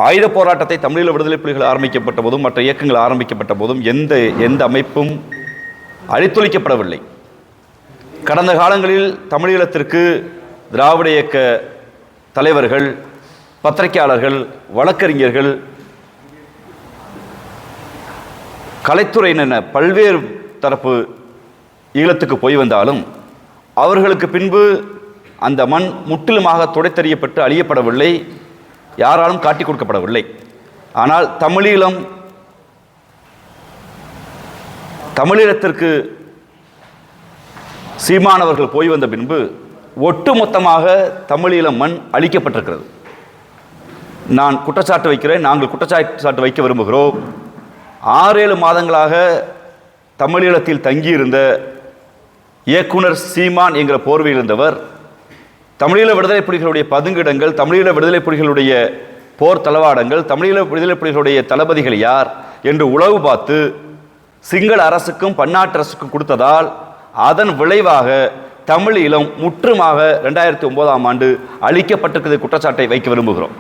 ஆயுத போராட்டத்தை தமிழீழ விடுதலை புலிகள் ஆரம்பிக்கப்பட்ட போதும் மற்ற இயக்கங்கள் ஆரம்பிக்கப்பட்ட போதும் எந்த அமைப்பும் அழித்தொழிக்கப்படவில்லை. கடந்த காலங்களில் தமிழீழத்திற்கு திராவிட இயக்க தலைவர்கள், பத்திரிகையாளர்கள், வழக்கறிஞர்கள், கலைத்துறையினர் என பல்வேறு தரப்பு ஈழத்துக்கு போய் வந்தாலும் அவர்களுக்கு பின்பு அந்த மண் முற்றிலுமாக துடைத்தெறியப்பட்டு அழியப்படவில்லை, யாராலும் காட்டிக் கொடுக்கப்படவில்லை. ஆனால் தமிழீழத்திற்கு சீமானவர்கள் போய் வந்த பின்பு ஒட்டுமொத்தமாக தமிழீழ மண் அழிக்கப்பட்டிருக்கிறது. நான் குற்றச்சாட்டு வைக்கிறேன், நாங்கள் குற்றச்சாட்டு வைக்க விரும்புகிறோம். 6-7 மாதங்களாக தமிழீழத்தில் தங்கியிருந்த இயக்குனர் சீமான் என்கிற போர்வையில் இருந்தவர் தமிழீழ விடுதலை புலிகளுடைய பதுங்கிடங்கள், தமிழீழ விடுதலை புலிகளுடைய போர் தளவாடங்கள், தமிழீழ விடுதலை புலிகளுடைய தளபதிகள் யார் என்று உளவு பார்த்து சிங்கள அரசுக்கும் பன்னாட்டு அரசுக்கும் கொடுத்ததால் அதன் விளைவாக தமிழீழம் முற்றுமாக 2009ஆம் ஆண்டு அழிக்கப்பட்டிருக்கிறது குற்றச்சாட்டை வைக்க விரும்புகிறோம்.